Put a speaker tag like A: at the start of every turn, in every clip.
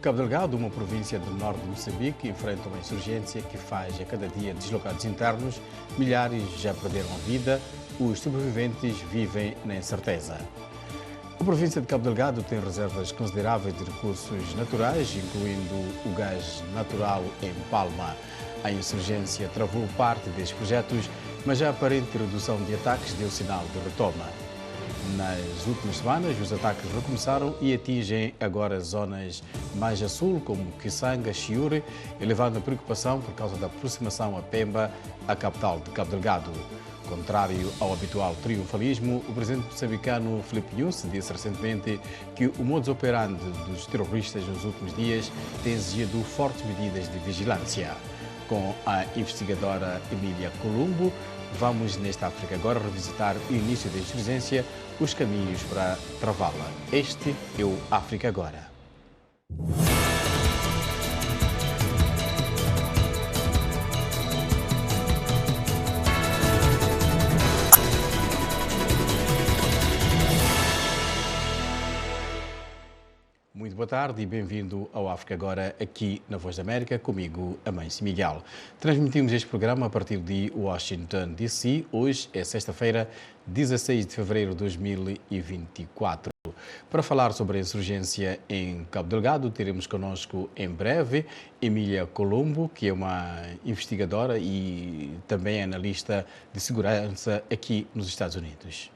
A: Cabo Delgado, uma província do norte de Moçambique, enfrenta uma insurgência que faz a cada dia deslocados internos. Milhares já perderam a vida. Os sobreviventes vivem na incerteza. A província de Cabo Delgado tem reservas consideráveis de recursos naturais, incluindo o gás natural em Palma. A insurgência travou parte destes projetos, mas a aparente redução de ataques deu sinal de retoma. Nas últimas semanas, os ataques recomeçaram e atingem agora zonas mais a sul, como Kisanga, Chiure, elevando a preocupação por causa da aproximação a Pemba, a capital de Cabo Delgado. Contrário ao habitual triunfalismo, o presidente moçambicano Filipe Nyusi disse recentemente que o modus operandi dos terroristas nos últimos dias tem exigido fortes medidas de vigilância. Com a investigadora Emília Colombo, vamos nesta África agora revisitar o início da insurgência, os caminhos para travá-la. Este é o África Agora. Muito boa tarde e bem-vindo ao África Agora, aqui na Voz da América, comigo, Amâncio Miguel. Transmitimos este programa a partir de Washington, D.C. Hoje é sexta-feira, 16 de fevereiro de 2024. Para falar sobre a insurgência em Cabo Delgado, teremos connosco em breve Emília Colombo, que é uma investigadora e também analista de segurança aqui nos Estados Unidos.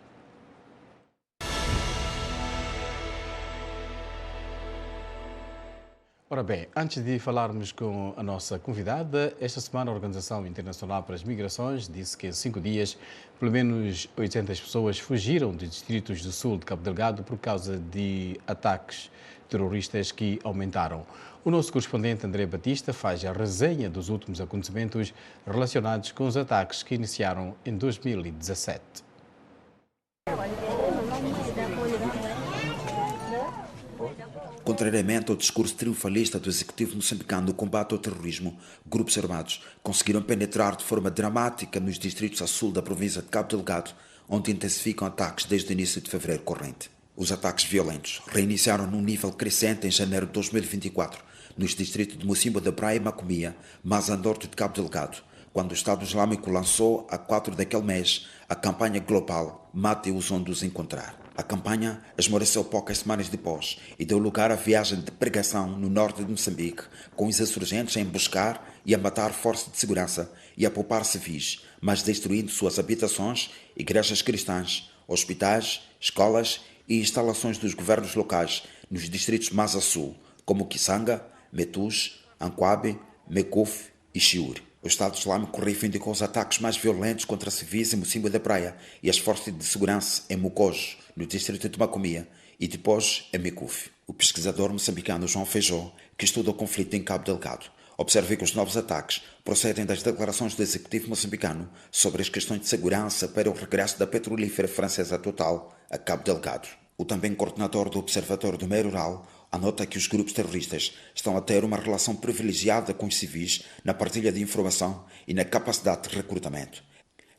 A: Ora bem, antes de falarmos com a nossa convidada, esta semana a Organização Internacional para as Migrações disse que em 5 dias, pelo menos 800 pessoas fugiram de distritos do sul de Cabo Delgado por causa de ataques terroristas que aumentaram. O nosso correspondente André Batista faz a resenha dos últimos acontecimentos relacionados com os ataques que iniciaram em 2017.
B: Contrariamente ao discurso triunfalista do executivo moçambicano no combate ao terrorismo, grupos armados conseguiram penetrar de forma dramática nos distritos a sul da província de Cabo Delgado, onde intensificam ataques desde o início de fevereiro corrente. Os ataques violentos reiniciaram num nível crescente em janeiro de 2024, nos distritos de Mocimboa da Praia e Macomia, mais a norte de Cabo Delgado, quando o Estado Islâmico lançou, a 4 daquele mês, a campanha global Mate-os onde os encontrar. A campanha esmoreceu poucas semanas depois e deu lugar à viagem de pregação no norte de Moçambique, com os insurgentes a emboscar e a matar forças de segurança e a poupar civis, mas destruindo suas habitações, igrejas cristãs, hospitais, escolas e instalações dos governos locais nos distritos mais a sul, como Kisanga, Metus, Anquabe, Mekuf e Chiure. O Estado Islâmico reivindicou os ataques mais violentos contra civis em Mocimboa da Praia e as forças de segurança em Mocojo, no distrito de Macomia, e depois em Mekuf. O pesquisador moçambicano João Feijó, que estuda o conflito em Cabo Delgado, observa que os novos ataques procedem das declarações do executivo moçambicano sobre as questões de segurança para o regresso da petrolífera francesa Total a Cabo Delgado. O também coordenador do Observatório do Meio Rural anota que os grupos terroristas estão a ter uma relação privilegiada com os civis na partilha de informação e na capacidade de recrutamento.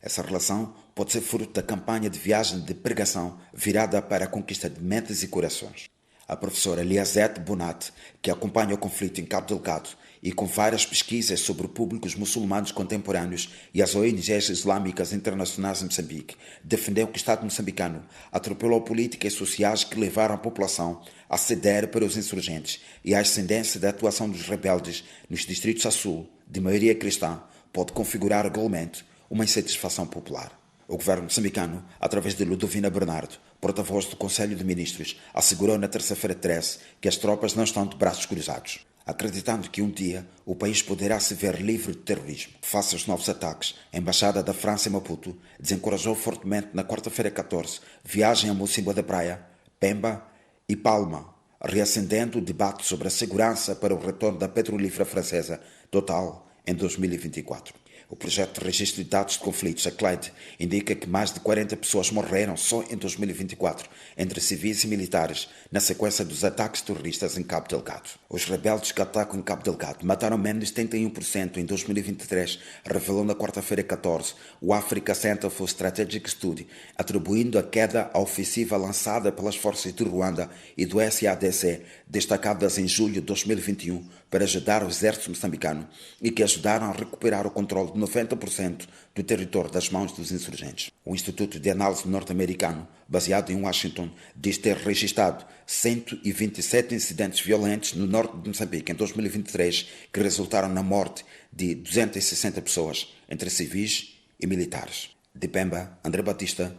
B: Essa relação pode ser fruto da campanha de viagem de pregação virada para a conquista de mentes e corações. A professora Liazette Bonat, que acompanha o conflito em Cabo Delgado e com várias pesquisas sobre públicos muçulmanos contemporâneos e as ONGs islâmicas internacionais em Moçambique, defendeu que o Estado moçambicano atropelou políticas sociais que levaram a população a ceder para os insurgentes e a ascendência da atuação dos rebeldes nos distritos a sul, de maioria cristã, pode configurar igualmente uma insatisfação popular. O governo moçambicano, através de Ludovina Bernardo, porta-voz do Conselho de Ministros, assegurou na terça-feira 13 que as tropas não estão de braços cruzados, acreditando que um dia o país poderá se ver livre de terrorismo. Face aos novos ataques, a Embaixada da França em Maputo desencorajou fortemente na quarta-feira 14 viagem a Mocimboa da Praia, Pemba e Palma, reacendendo o debate sobre a segurança para o retorno da petrolífera francesa Total em 2024. O projeto de registro de dados de conflitos, a CLED, indica que mais de 40 pessoas morreram só em 2024, entre civis e militares, na sequência dos ataques terroristas em Cabo Delgado. Os rebeldes que atacam em Cabo Delgado mataram menos de 71% em 2023, revelou na quarta-feira 14 o Africa Center for Strategic Study, atribuindo a queda à ofensiva lançada pelas forças de Ruanda e do SADC, destacadas em julho de 2021 para ajudar o exército moçambicano e que ajudaram a recuperar o controle de 90% do território das mãos dos insurgentes. O Instituto de Análise norte-americano, baseado em Washington, diz ter registrado 127 incidentes violentos no norte de Moçambique em 2023 que resultaram na morte de 260 pessoas, entre civis e militares. De Pemba, André Batista,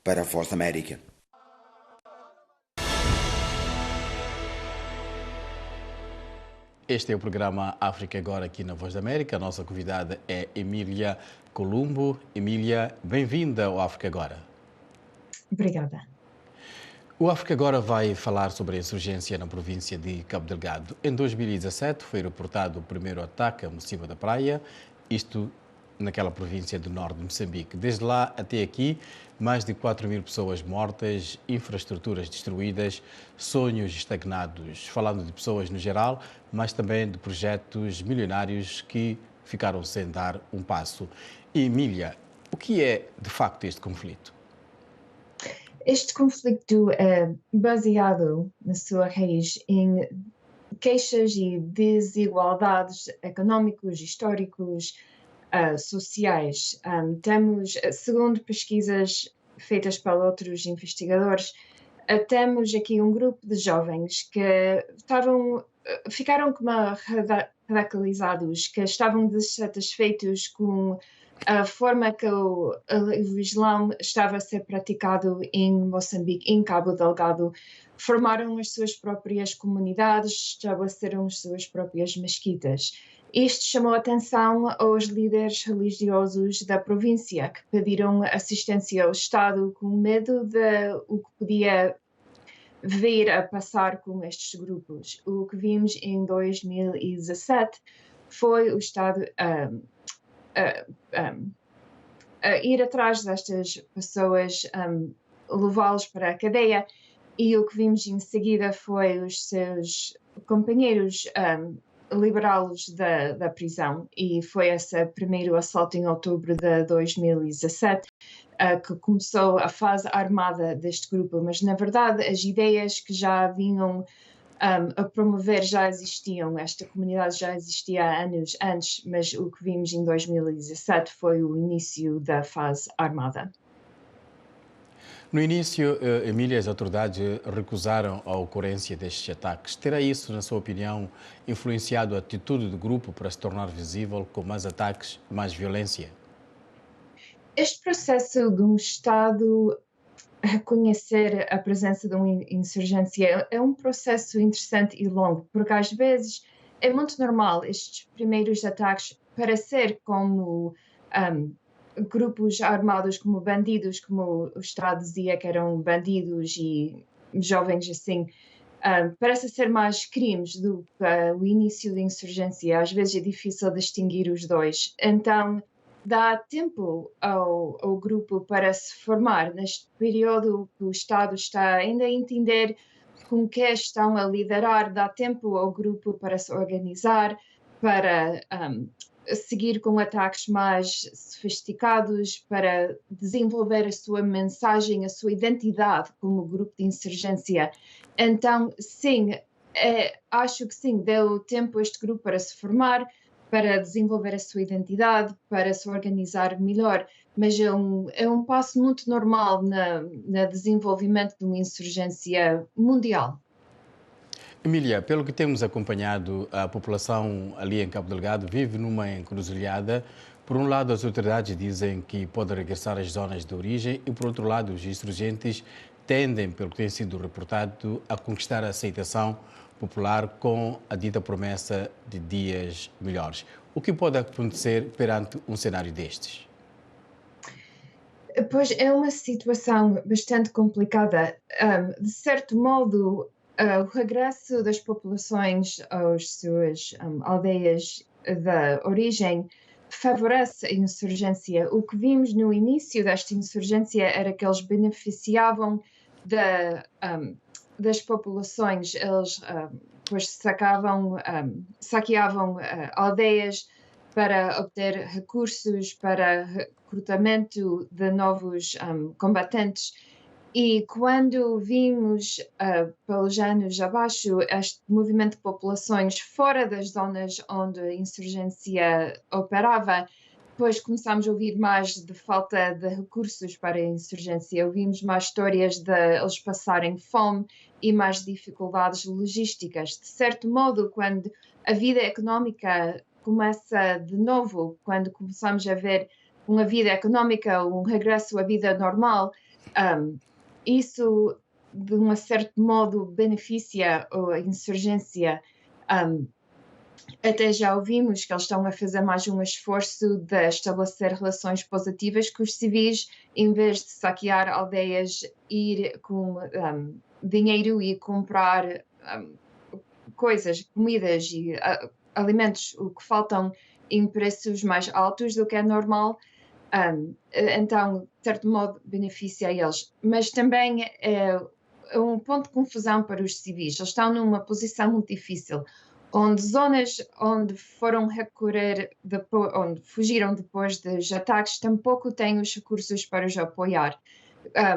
B: para a Voz da América.
A: Este é o programa África Agora aqui na Voz da América. A nossa convidada é Emília Columbo. Emília, bem-vinda ao África Agora.
C: Obrigada.
A: O África Agora vai falar sobre a insurgência na província de Cabo Delgado. Em 2017 foi reportado o primeiro ataque a Mocima da Praia, isto naquela província do norte de Moçambique. Desde lá até aqui, mais de 4.000 pessoas mortas, infraestruturas destruídas, sonhos estagnados, falando de pessoas no geral, mas também de projetos milionários que ficaram sem dar um passo. E, Emília, o que é de facto este conflito?
C: Este conflito é baseado na sua raiz em queixas e desigualdades económicos, históricos, sociais. Temos, segundo pesquisas feitas por outros investigadores, temos aqui um grupo de jovens que ficaram como radicalizados, que estavam dissatisfeitos com a forma que o Islão estava a ser praticado em Moçambique, em Cabo Delgado. Formaram as suas próprias comunidades, estabeleceram as suas próprias mesquitas. Isto chamou a atenção aos líderes religiosos da província, que pediram assistência ao Estado com medo de o que podia vir a passar com estes grupos. O que vimos em 2017 foi o Estado a ir atrás destas pessoas, levá-los para a cadeia, e o que vimos em seguida foi os seus companheiros liberá-los da prisão, e foi esse primeiro assalto em outubro de 2017 que começou a fase armada deste grupo, mas na verdade as ideias que já vinham a promover já existiam, esta comunidade já existia há anos antes, mas o que vimos em 2017 foi o início da fase armada.
A: No início, Emília, as autoridades recusaram a ocorrência destes ataques. Terá isso, na sua opinião, influenciado a atitude do grupo para se tornar visível com mais ataques, mais violência?
C: Este processo de um Estado reconhecer a presença de uma insurgência é um processo interessante e longo, porque às vezes é muito normal estes primeiros ataques parecer como grupos armados, como bandidos, como o Estado dizia que eram bandidos e jovens assim. Parece ser mais crimes do que o início da insurgência. Às vezes é difícil distinguir os dois. Então, dá tempo ao grupo para se formar. Neste período que o Estado está ainda a entender com que estão a liderar, dá tempo ao grupo para se organizar, para seguir com ataques mais sofisticados, para desenvolver a sua mensagem, a sua identidade como grupo de insurgência. Então, sim, acho que sim, deu tempo a este grupo para se formar, para desenvolver a sua identidade, para se organizar melhor, mas é um passo muito normal no desenvolvimento de uma insurgência mundial.
A: Emília, pelo que temos acompanhado, a população ali em Cabo Delgado vive numa encruzilhada. Por um lado, as autoridades dizem que pode regressar às zonas de origem e, por outro lado, os insurgentes tendem, pelo que tem sido reportado, a conquistar a aceitação popular com a dita promessa de dias melhores. O que pode acontecer perante um cenário destes?
C: Pois é uma situação bastante complicada. De certo modo, o regresso das populações às suas aldeias da origem favorece a insurgência. O que vimos no início desta insurgência era que eles beneficiavam das populações, eles pois saqueavam aldeias para obter recursos para recrutamento de novos combatentes. E quando vimos, pelos anos abaixo, este movimento de populações fora das zonas onde a insurgência operava, depois começámos a ouvir mais de falta de recursos para a insurgência. Ouvimos mais histórias de eles passarem fome e mais dificuldades logísticas. De certo modo, quando a vida económica começa de novo, quando começamos a ver uma vida económica, um regresso à vida normal, isso, de um certo modo, beneficia a insurgência. Até já ouvimos que eles estão a fazer mais um esforço de estabelecer relações positivas com os civis, em vez de saquear aldeias, ir com dinheiro e comprar coisas, comidas e alimentos, o que faltam em preços mais altos do que é normal. Então, de certo modo, beneficia eles. Mas também é um ponto de confusão para os civis. Eles estão numa posição muito difícil, onde zonas onde foram recorrer, onde fugiram depois dos ataques, tampouco têm os recursos para os apoiar.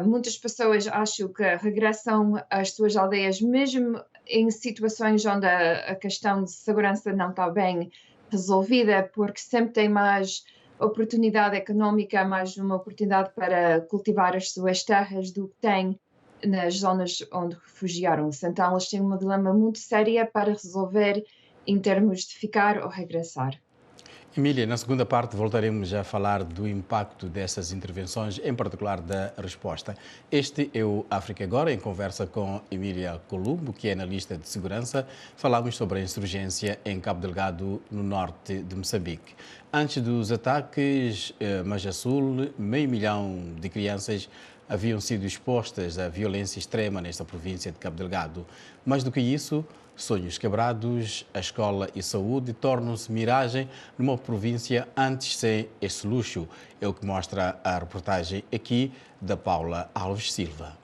C: Muitas pessoas acham que regressam às suas aldeias, mesmo em situações onde a questão de segurança não está bem resolvida, porque sempre tem mais oportunidade económica, mais uma oportunidade para cultivar as suas terras do que tem nas zonas onde refugiaram-se. Então, eles têm um dilema muito sério para resolver em termos de ficar ou regressar.
A: Emília, na segunda parte voltaremos a falar do impacto dessas intervenções, em particular da resposta. Este é o África Agora, em conversa com Emília Columbo, que é analista de segurança. Falamos sobre a insurgência em Cabo Delgado, no norte de Moçambique. Antes dos ataques, Maja Sul, 500 mil de crianças haviam sido expostas à violência extrema nesta província de Cabo Delgado. Mais do que isso, sonhos quebrados, a escola e saúde tornam-se miragem numa província antes sem esse luxo. É o que mostra a reportagem aqui da Paula Alves Silva.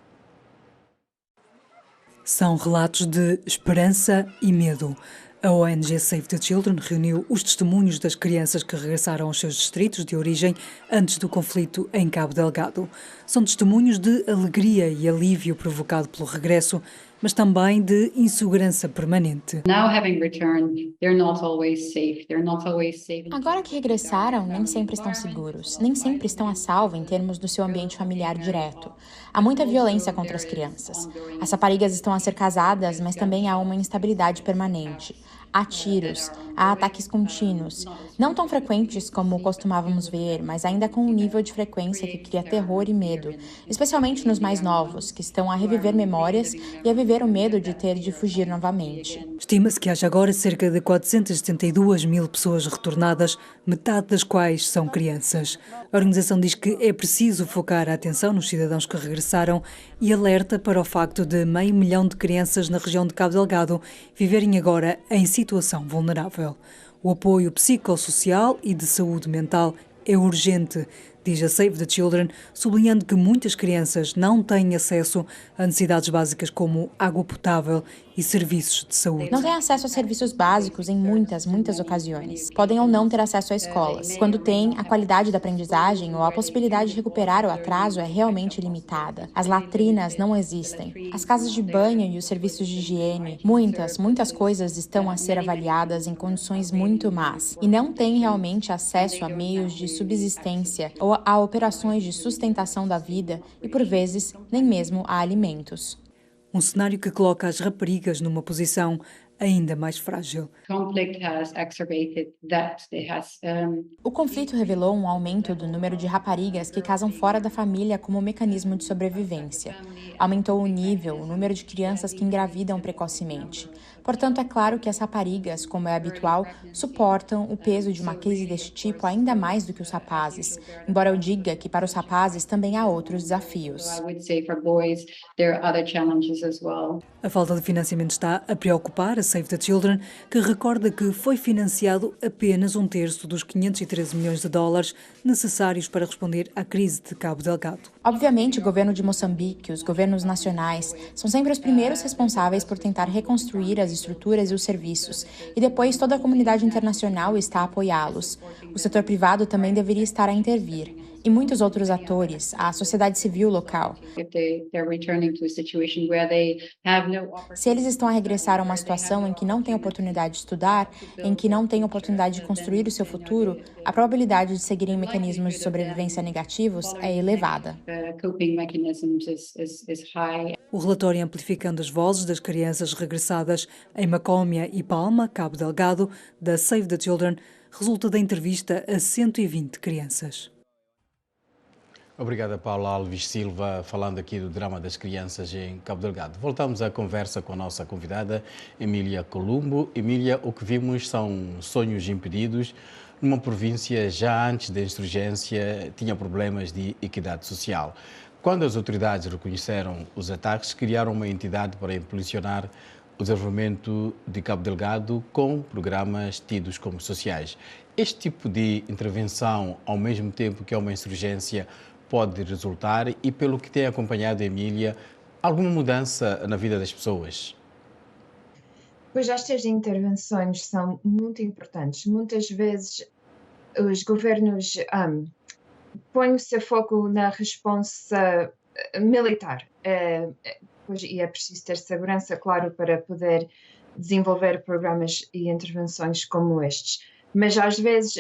D: São relatos de esperança e medo. A ONG Save the Children reuniu os testemunhos das crianças que regressaram aos seus distritos de origem antes do conflito em Cabo Delgado. São testemunhos de alegria e alívio provocado pelo regresso, mas também de insegurança permanente.
E: Agora que regressaram, nem sempre estão seguros, nem sempre estão a salvo em termos do seu ambiente familiar direto. Há muita violência contra as crianças. As raparigas estão a ser casadas, mas também há uma instabilidade permanente. Há tiros, há ataques contínuos, não tão frequentes como costumávamos ver, mas ainda com um nível de frequência que cria terror e medo, especialmente nos mais novos, que estão a reviver memórias e a viver o medo de ter de fugir novamente.
D: Estima-se que haja agora cerca de 472 mil pessoas retornadas, metade das quais são crianças. A organização diz que é preciso focar a atenção nos cidadãos que regressaram e alerta para o facto de 500 mil de crianças na região de Cabo Delgado viverem agora em situação vulnerável. O apoio psicossocial e de saúde mental é urgente, diz a Save the Children, sublinhando que muitas crianças não têm acesso a necessidades básicas como água potável e serviços de saúde.
E: Não têm acesso a serviços básicos em muitas ocasiões. Podem ou não ter acesso a escolas. Quando têm, a qualidade da aprendizagem ou a possibilidade de recuperar o atraso é realmente limitada. As latrinas não existem. As casas de banho e os serviços de higiene, muitas coisas estão a ser avaliadas em condições muito más e não têm realmente acesso a meios de subsistência ou a operações de sustentação da vida e, por vezes, nem mesmo a alimentos.
D: Um cenário que coloca as raparigas numa posição ainda mais frágil.
E: O conflito revelou um aumento do número de raparigas que casam fora da família como mecanismo de sobrevivência. Aumentou o número de crianças que engravidam precocemente. Portanto, é claro que as raparigas, como é habitual, suportam o peso de uma crise deste tipo ainda mais do que os rapazes, embora eu diga que para os rapazes também há outros desafios.
D: A falta de financiamento está a preocupar a Save the Children, que recorda que foi financiado apenas um terço dos 513 milhões de dólares necessários para responder à crise de Cabo Delgado.
E: Obviamente, o governo de Moçambique, os governos nacionais, são sempre os primeiros responsáveis por tentar reconstruir as estruturas e os serviços, e depois toda a comunidade internacional está a apoiá-los. O setor privado também deveria estar a intervir, e muitos outros atores, a sociedade civil local. Se eles estão a regressar a uma situação em que não têm oportunidade de estudar, em que não têm oportunidade de construir o seu futuro, a probabilidade de seguirem mecanismos de sobrevivência negativos é elevada.
D: O relatório amplificando as vozes das crianças regressadas em Macómia e Palma, Cabo Delgado, da Save the Children, resulta da entrevista a 120 crianças.
A: Obrigada, Paula Alves Silva, falando aqui do drama das crianças em Cabo Delgado. Voltamos à conversa com a nossa convidada, Emília Columbo. Emília, o que vimos são sonhos impedidos. Numa província, já antes da insurgência, tinha problemas de equidade social. Quando as autoridades reconheceram os ataques, criaram uma entidade para impulsionar o desenvolvimento de Cabo Delgado com programas tidos como sociais. Este tipo de intervenção, ao mesmo tempo que é uma insurgência, pode resultar, e pelo que tem acompanhado, Emília, alguma mudança na vida das pessoas?
C: Pois estas intervenções são muito importantes. Muitas vezes os governos põem o seu foco na resposta militar. E é preciso ter segurança, claro, para poder desenvolver programas e intervenções como estes. Mas às vezes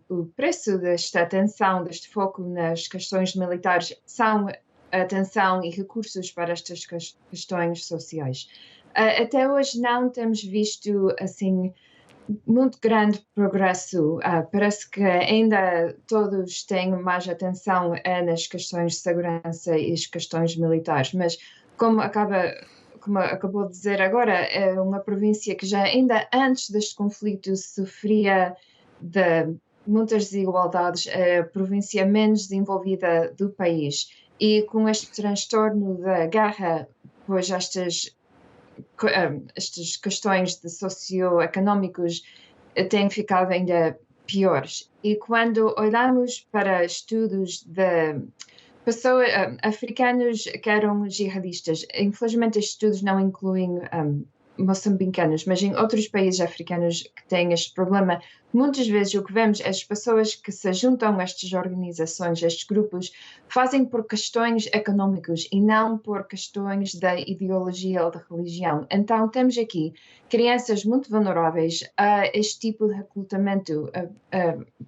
C: o preço desta atenção, deste foco nas questões militares, são atenção e recursos para estas questões sociais. Até hoje não temos visto assim muito grande progresso. Parece que ainda todos têm mais atenção nas questões de segurança e as questões militares, mas como acabou de dizer agora, é uma província que já ainda antes deste conflito sofria de muitas desigualdades, é a província menos desenvolvida do país. E com este transtorno da guerra, pois estas questões de socioeconómicos têm ficado ainda piores. E quando olhamos para estudos de pessoas africanos que eram jihadistas, infelizmente estes estudos não incluem moçambicanos, mas em outros países africanos que têm este problema, muitas vezes o que vemos é as pessoas que se juntam a estas organizações, a estes grupos, fazem por questões económicas e não por questões da ideologia ou da religião. Então temos aqui crianças muito vulneráveis a este tipo de recrutamento,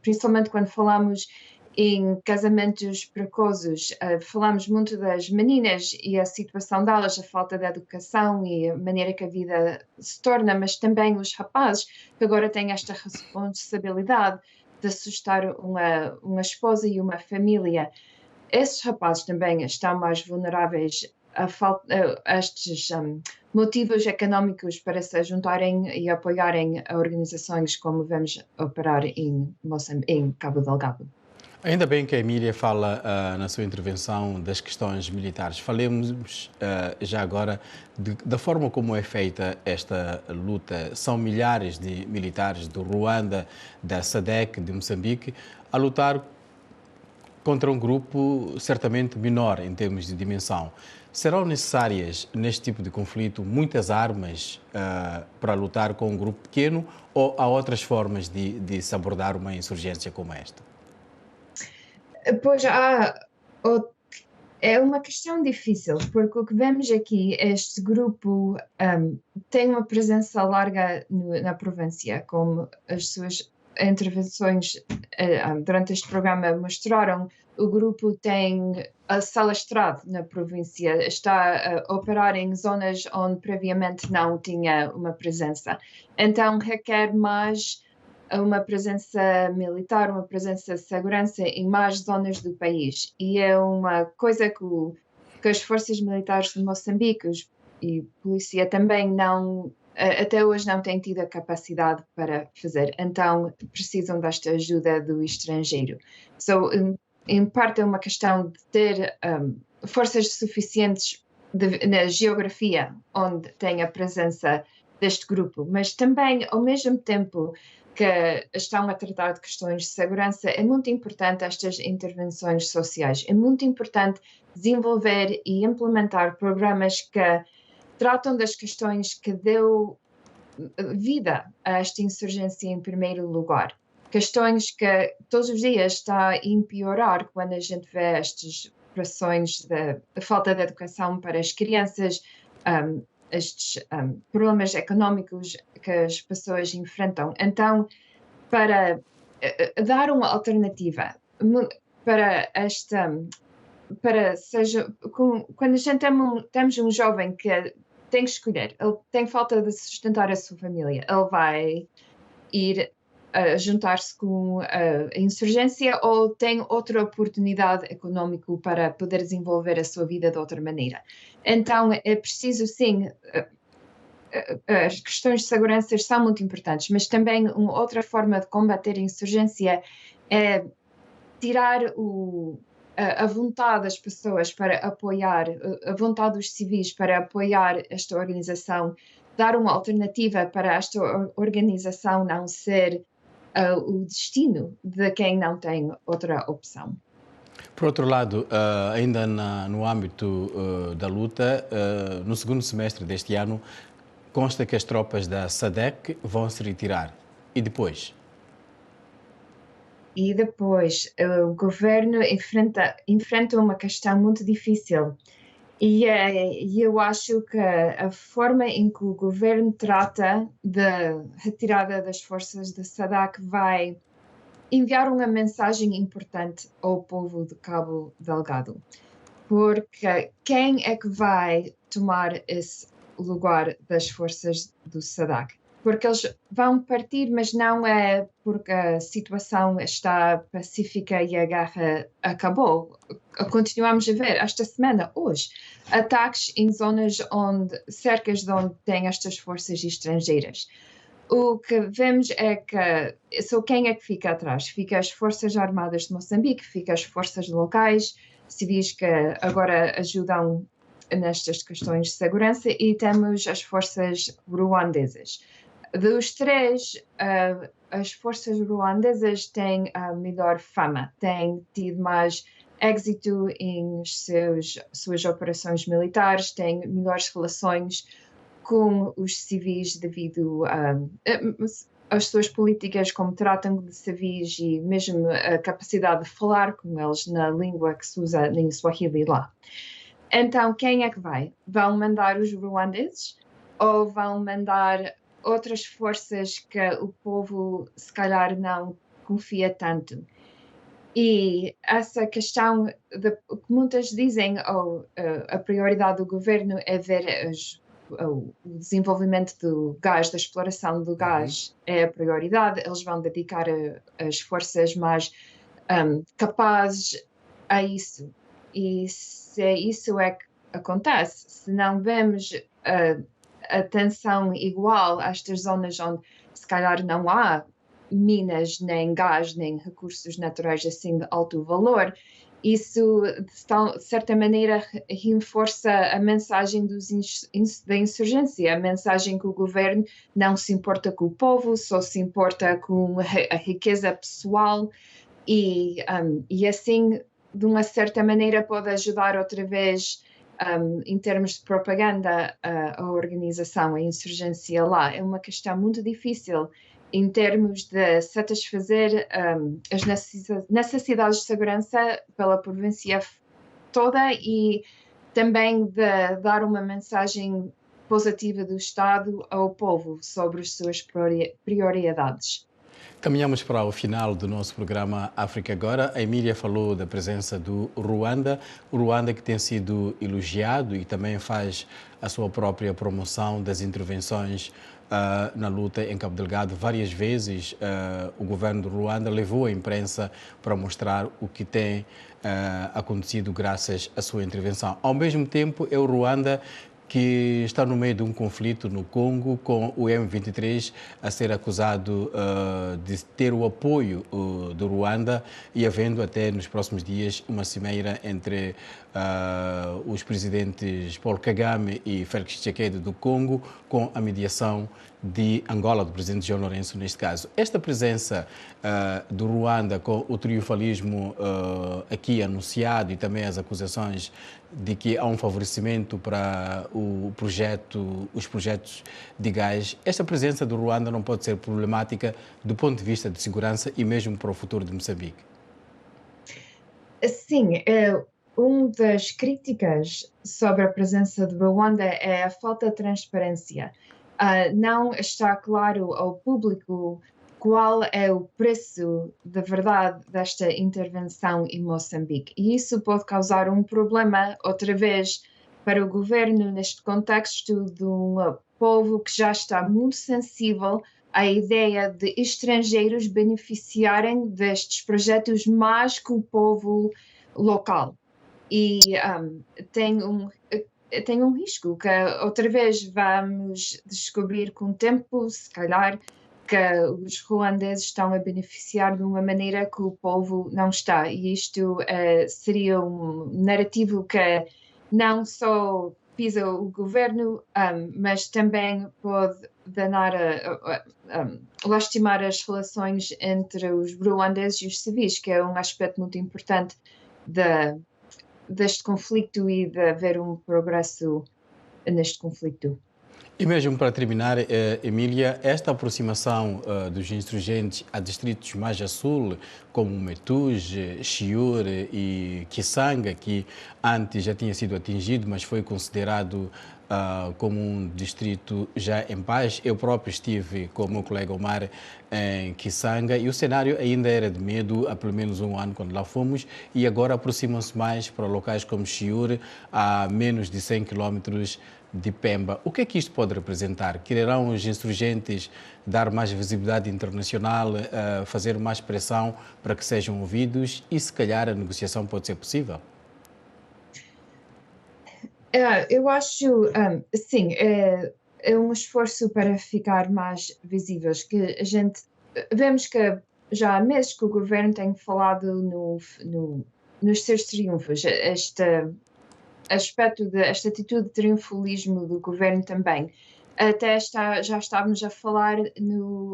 C: principalmente quando falamos em casamentos precoces. Falamos muito das meninas e a situação delas, a falta de educação e a maneira que a vida se torna, mas também os rapazes que agora têm esta responsabilidade de sustentar uma esposa e uma família. Esses rapazes também estão mais vulneráveis a estes motivos económicos para se juntarem e apoiarem organizações como vemos operar em Cabo Delgado.
A: Ainda bem que a Emília fala na sua intervenção das questões militares. Falemos já agora da forma como é feita esta luta. São milhares de militares do Ruanda, da SADC, de Moçambique, a lutar contra um grupo certamente menor em termos de dimensão. Serão necessárias, neste tipo de conflito, muitas armas para lutar com um grupo pequeno, ou há outras formas de se abordar uma insurgência como esta?
C: Pois é uma questão difícil, porque o que vemos aqui, este grupo tem uma presença larga na província, como as suas intervenções durante este programa mostraram. O grupo tem se alastrado na província, está a operar em zonas onde previamente não tinha uma presença. Então requer mais uma presença militar, uma presença de segurança em mais zonas do país. E é uma coisa que as forças militares de Moçambique e polícia também não até hoje não têm tido a capacidade para fazer, então precisam desta ajuda do estrangeiro. Em parte é uma questão de ter forças suficientes na geografia onde tem a presença deste grupo, mas também, ao mesmo tempo que estão a tratar de questões de segurança, é muito importante estas intervenções sociais. É muito importante desenvolver e implementar programas que tratam das questões que deu vida a esta insurgência em primeiro lugar. Questões que todos os dias está a empeorar quando a gente vê estas pressões da falta de educação para as crianças, estes problemas económicos que as pessoas enfrentam. Então, para dar uma alternativa para quando a gente temos um jovem que tem que escolher, ele tem falta de sustentar a sua família, ele vai ir juntar-se com a insurgência ou tem outra oportunidade económica para poder desenvolver a sua vida de outra maneira. Então, é preciso, sim, as questões de segurança são muito importantes, mas também uma outra forma de combater a insurgência é tirar a vontade das pessoas para apoiar, a vontade dos civis para apoiar esta organização, dar uma alternativa para esta organização não ser o destino de quem não tem outra opção.
A: Por outro lado, ainda no âmbito da luta, no segundo semestre deste ano, consta que as tropas da SADC vão se retirar. E depois?
C: E depois, o governo enfrenta uma questão muito difícil. E eu acho que a forma em que o governo trata da retirada das forças da SADC vai enviar uma mensagem importante ao povo de Cabo Delgado. Porque quem é que vai tomar esse lugar das forças do SADC? Porque eles vão partir, mas não é porque a situação está pacífica e a guerra acabou. Continuamos a ver esta semana, hoje, ataques em zonas cercas de onde tem estas forças estrangeiras. O que vemos é que quem é que fica atrás? Fica as Forças Armadas de Moçambique, fica as forças locais, civis que agora ajudam nestas questões de segurança, e temos as forças ruandesas. Dos três, as forças ruandesas têm a melhor fama, têm tido mais êxito em suas operações militares, têm melhores relações com os civis devido às suas políticas, como tratam de civis e mesmo a capacidade de falar com eles na língua que se usa em Swahili lá. Então, quem é que vai? Vão mandar os ruandeses ou vão mandar outras forças que o povo, se calhar, não confia tanto? E essa questão, o que muitas dizem, a prioridade do governo é ver o desenvolvimento do gás, da exploração do gás é a prioridade. Eles vão dedicar as forças mais capazes a isso. E se isso é que acontece, se não vemos atenção igual a estas zonas onde se calhar não há minas, nem gás, nem recursos naturais assim de alto valor, isso de certa maneira reforça a mensagem da insurgência, a mensagem que o governo não se importa com o povo, só se importa com a riqueza pessoal e assim, de uma certa maneira, pode ajudar outra vez em termos de propaganda a organização, a insurgência lá. É uma questão muito difícil em termos de satisfazer as necessidades de segurança pela província toda e também de dar uma mensagem positiva do Estado ao povo sobre as suas prioridades.
A: Caminhamos para o final do nosso programa África Agora. A Emília falou da presença do Ruanda, o Ruanda que tem sido elogiado e também faz a sua própria promoção das intervenções na luta em Cabo Delgado. Várias vezes o governo do Ruanda levou a imprensa para mostrar o que tem acontecido graças à sua intervenção. Ao mesmo tempo, é o Ruanda que está no meio de um conflito no Congo, com o M23 a ser acusado de ter o apoio do Ruanda e havendo até nos próximos dias uma cimeira entre os presidentes Paul Kagame e Félix Tshisekedi do Congo, com a mediação de Angola, do presidente João Lourenço neste caso. Esta presença do Ruanda com o triunfalismo aqui anunciado e também as acusações de que há um favorecimento para os projetos de gás, esta presença do Ruanda não pode ser problemática do ponto de vista de segurança e mesmo para o futuro de Moçambique?
C: Sim, uma das críticas sobre a presença do Ruanda é a falta de transparência. Não está claro ao público qual é o preço de verdade desta intervenção em Moçambique. E isso pode causar um problema, outra vez, para o governo neste contexto de um povo que já está muito sensível à ideia de estrangeiros beneficiarem destes projetos mais que o povo local. E tem um risco que outra vez vamos descobrir com o tempo, se calhar, que os ruandeses estão a beneficiar de uma maneira que o povo não está. E isto seria um narrativo que não só pisa o governo, mas também pode danar, lastimar as relações entre os ruandeses e os civis, que é um aspecto muito importante deste conflito e de haver um progresso neste conflito.
A: E mesmo para terminar, Emília, esta aproximação dos insurgentes a distritos mais a sul, como Metuge, Chiure e Kisanga, que antes já tinha sido atingido, mas foi considerado como um distrito já em paz. Eu próprio estive com o meu colega Omar em Kisanga e o cenário ainda era de medo há pelo menos um ano quando lá fomos, e agora aproximam-se mais para locais como Chiure, a menos de 100 quilómetros de Pemba. O que é que isto pode representar? Quererão os insurgentes dar mais visibilidade internacional, fazer mais pressão para que sejam ouvidos e, se calhar, a negociação pode ser possível?
C: Eu acho, sim, é um esforço para ficar mais visíveis, que a gente vemos que já há meses que o governo tem falado nos seus triunfos, este aspecto esta atitude de triunfalismo do governo também. Até já estávamos a falar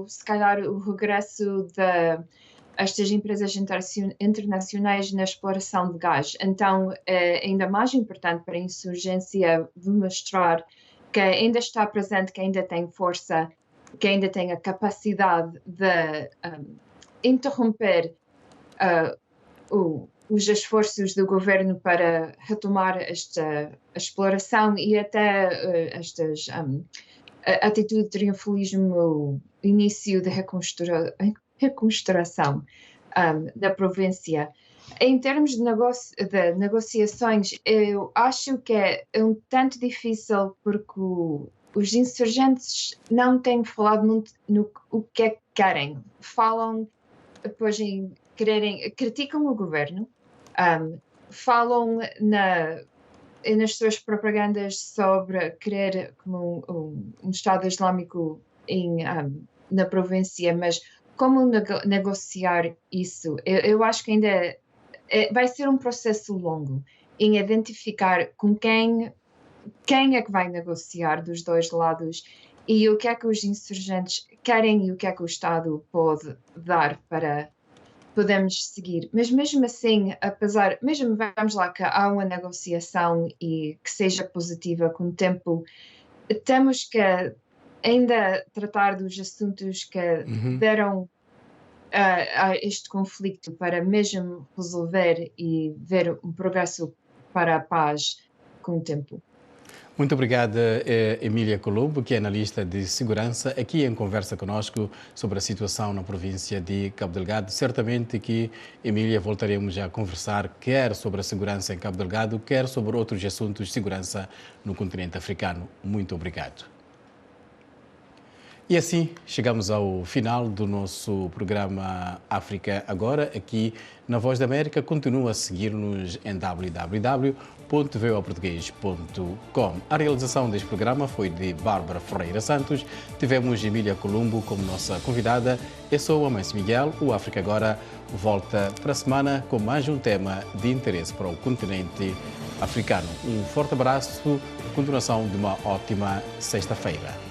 C: se calhar, o regresso estas empresas internacionais na exploração de gás. Então, é ainda mais importante para a insurgência demonstrar que ainda está presente, que ainda tem força, que ainda tem a capacidade de interromper os esforços do governo para retomar esta exploração e até a atitude de triunfalismo, início de reconstrução da província. Em termos de negociações, eu acho que é um tanto difícil porque os insurgentes não têm falado muito no o que é que querem. Falam, depois criticam o governo, falam nas suas propagandas sobre querer como um Estado Islâmico na província, mas como negociar isso? Eu acho que ainda vai ser um processo longo em identificar com quem é que vai negociar dos dois lados e o que é que os insurgentes querem e o que é que o Estado pode dar para podemos seguir. Mas mesmo assim, mesmo vamos lá que há uma negociação e que seja positiva com o tempo, temos que ainda tratar dos assuntos que deram a este conflito para mesmo resolver e ver um progresso para a paz com o tempo.
A: Muito obrigada, Emília Colombo, que é analista de segurança, aqui em conversa conosco sobre a situação na província de Cabo Delgado. Certamente que, Emília, voltaremos a conversar quer sobre a segurança em Cabo Delgado, quer sobre outros assuntos de segurança no continente africano. Muito obrigado. E assim chegamos ao final do nosso programa África Agora, aqui na Voz da América. Continua a seguir-nos em www.voaportugues.com. A realização deste programa foi de Bárbara Ferreira Santos. Tivemos Emília Columbo como nossa convidada. Eu sou o Amâncio Miguel. O África Agora volta para a semana com mais um tema de interesse para o continente africano. Um forte abraço, continuação de uma ótima sexta-feira.